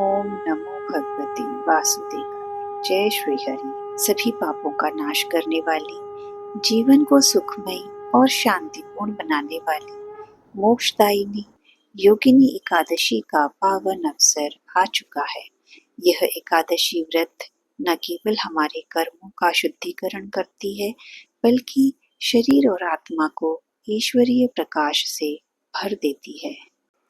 ओम नमो भगवते वासुदेवाय। जय श्री हरि। सभी पापों का नाश करने वाली, जीवन को सुखमय और शांतिपूर्ण बनाने वाली, मोक्षदायिनी योगिनी एकादशी का पावन अवसर आ चुका है। यह एकादशी व्रत न केवल हमारे कर्मों का शुद्धिकरण करती है, बल्कि शरीर और आत्मा को ईश्वरीय प्रकाश से भर देती है।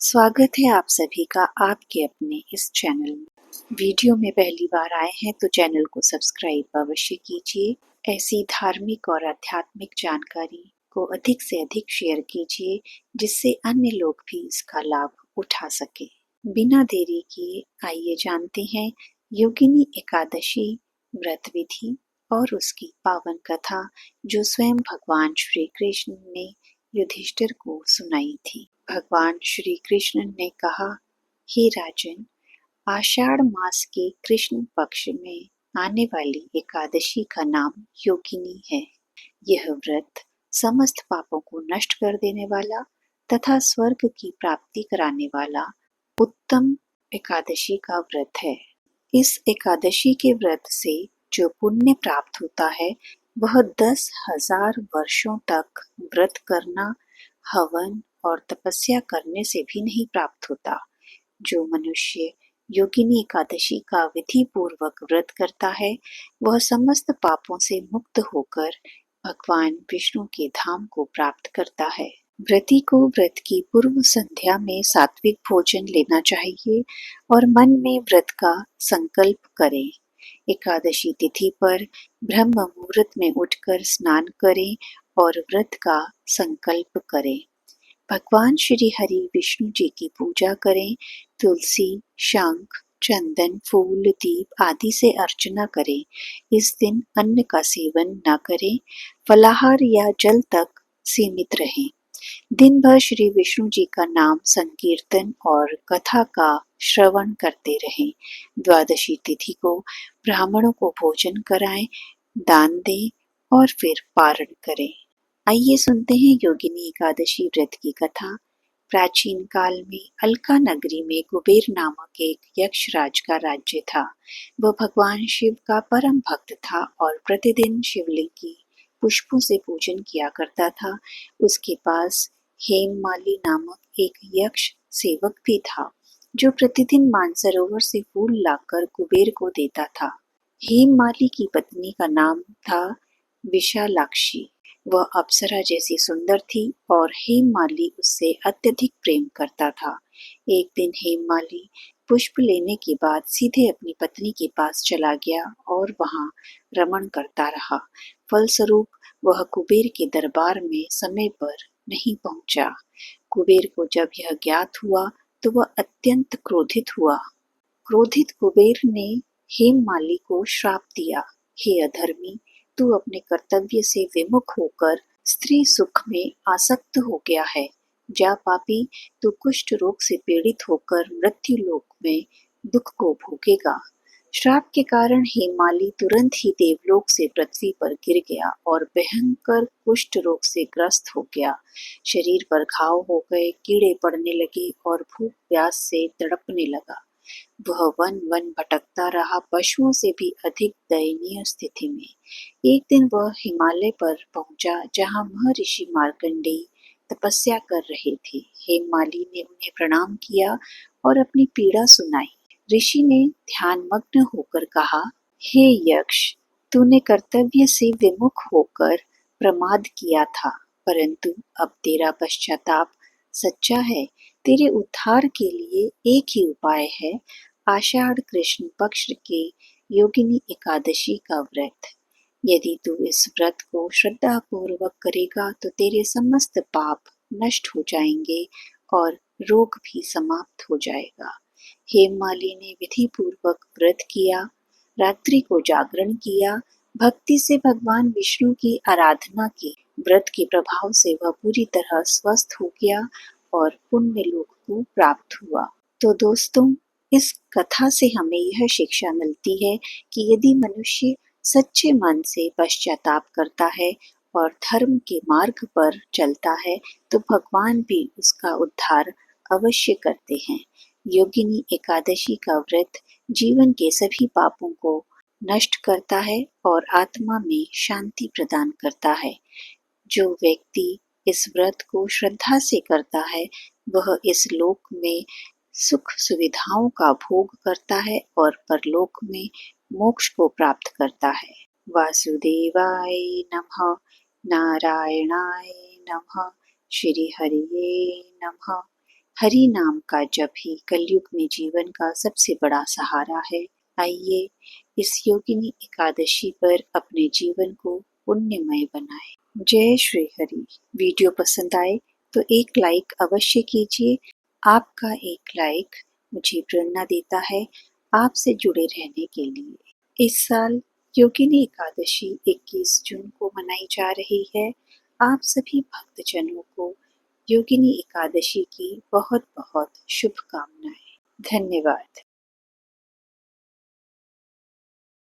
स्वागत है आप सभी का आपके अपने इस चैनल में। वीडियो में पहली बार आए हैं तो चैनल को सब्सक्राइब अवश्य कीजिए। ऐसी धार्मिक और आध्यात्मिक जानकारी को अधिक से अधिक शेयर कीजिए, जिससे अन्य लोग भी इसका लाभ उठा सके। बिना देरी किए आइए जानते हैं योगिनी एकादशी व्रत विधि और उसकी पावन कथा, जो स्वयं भगवान श्री कृष्ण ने युधिष्ठिर को सुनाई थी। भगवान श्री कृष्ण ने कहा, हे राजन, आषाढ़ मास के कृष्ण पक्ष में आने वाली एकादशी का नाम योगिनी है। यह व्रत समस्त पापों को नष्ट कर देने वाला तथा स्वर्ग की प्राप्ति कराने वाला उत्तम एकादशी का व्रत है। इस एकादशी के व्रत से जो पुण्य प्राप्त होता है, वह 10,000 वर्षों तक व्रत करना, हवन और तपस्या करने से भी नहीं प्राप्त होता। जो मनुष्य योगिनी एकादशी का विधि पूर्वक व्रत करता है, वह समस्त पापों से मुक्त होकर भगवान विष्णु के धाम को प्राप्त करता है। व्रती को व्रत की पूर्व संध्या में सात्विक भोजन लेना चाहिए और मन में व्रत का संकल्प करें। एकादशी तिथि पर ब्रह्म मुहूर्त में उठकर स्नान करें और व्रत का संकल्प करें। भगवान श्री हरि विष्णु जी की पूजा करें। तुलसी, शंख, चंदन, फूल, दीप आदि से अर्चना करें। इस दिन अन्न का सेवन न करें। फलाहार या जल तक सीमित रहें। दिन भर श्री विष्णु जी का नाम संकीर्तन और कथा का श्रवण करते रहें। द्वादशी तिथि को ब्राह्मणों को भोजन कराएं, दान दें और फिर पारण करें। आइए सुनते हैं योगिनी एकादशी व्रत की कथा। प्राचीन काल में अलका नगरी में कुबेर नामक एक यक्ष राज का राज्य था। वह भगवान शिव का परम भक्त था और प्रतिदिन शिवलिंग की पुष्पों से पूजन किया करता था। उसके पास हेममाली नामक एक यक्ष सेवक भी था, जो प्रतिदिन मानसरोवर से फूल लाकर कुबेर को देता था। हेममाली की पत्नी का नाम था विशालाक्षी। वह अप्सरा जैसी सुंदर थी और हेममाली उससे अत्यधिक प्रेम करता था। एक दिन हेममाली पुष्प लेने के बाद सीधे अपनी पत्नी के पास चला गया और वहां रमण करता रहा। फलस्वरूप वह कुबेर के दरबार में समय पर नहीं पहुंचा। कुबेर को जब यह ज्ञात हुआ तो वह अत्यंत क्रोधित हुआ। क्रोधित कुबेर ने हेममाली को श्राप दिया, हे अधर्मी, तू अपने कर्तव्य से विमुख होकर स्त्री सुख में आसक्त हो गया है। जा पापी, तू कुष्ठ रोग से पीड़ित होकर मृत्यु लोक में दुख को भोगेगा। श्राप के कारण हेममाली तुरंत ही देवलोक से पृथ्वी पर गिर गया और भयंकर कुष्ठ रोग से ग्रस्त हो गया। शरीर पर घाव हो गए, कीड़े पड़ने लगे और भूख प्यास से तड़पने लगा। वह वन वन भटकता रहा, पशुओं से भी अधिक दयनीय स्थिति में। एक दिन वह हिमालय पर पहुंचा, जहां महर्षि मार्कंडेय तपस्या कर रहे थे। हेममाली ने उन्हें प्रणाम किया और अपनी पीड़ा सुनाई। ऋषि ने ध्यानमग्न होकर कहा, हे यक्ष, तूने कर्तव्य से विमुख होकर प्रमाद किया था, परंतु अब तेरा पश्चाताप सच्चा है। तेरे उद्धार के लिए एक ही उपाय है, आषाढ़ कृष्ण पक्ष के योगिनी एकादशी का व्रत। यदि तू इस व्रत को श्रद्धा पूर्वक करेगा तो तेरे समस्त पाप नष्ट हो जाएंगे और रोग भी समाप्त हो जाएगा। हेममाली ने विधि पूर्वक व्रत किया, रात्रि को जागरण किया, भक्ति से भगवान विष्णु की आराधना की। व्रत के प्रभाव से वह पूरी तरह स्वस्थ हो गया और पुण्य लोक को प्राप्त हुआ। तो दोस्तों, इस कथा से हमें यह शिक्षा मिलती है कि यदि मनुष्य सच्चे मन से पश्चाताप करता है और धर्म के मार्ग पर चलता है, तो भगवान भी उसका उद्धार अवश्य करते हैं। योगिनी एकादशी का व्रत जीवन के सभी पापों को नष्ट करता है और आत्मा में शांति प्रदान करता है। जो व्यक्ति इस व्रत को श्रद्धा से करता है, वह इस लोक में सुख सुविधाओं का भोग करता है और परलोक में मोक्ष को प्राप्त करता है। वासुदेवाय नमः, नारायणाय नमः, श्री हरिये नमः। हरि नाम का जप ही कलयुग में जीवन का सबसे बड़ा सहारा है। आइए इस योगिनी एकादशी पर अपने जीवन को पुण्यमय बनाएं। जय श्री हरि। वीडियो पसंद आए तो एक लाइक अवश्य कीजिए। आपका एक लाइक मुझे प्रेरणा देता है आपसे जुड़े रहने के लिए। इस साल योगिनी एकादशी 21 जून को मनाई जा रही है। आप सभी भक्तजनों को योगिनी एकादशी की बहुत बहुत शुभकामनाएं। धन्यवाद।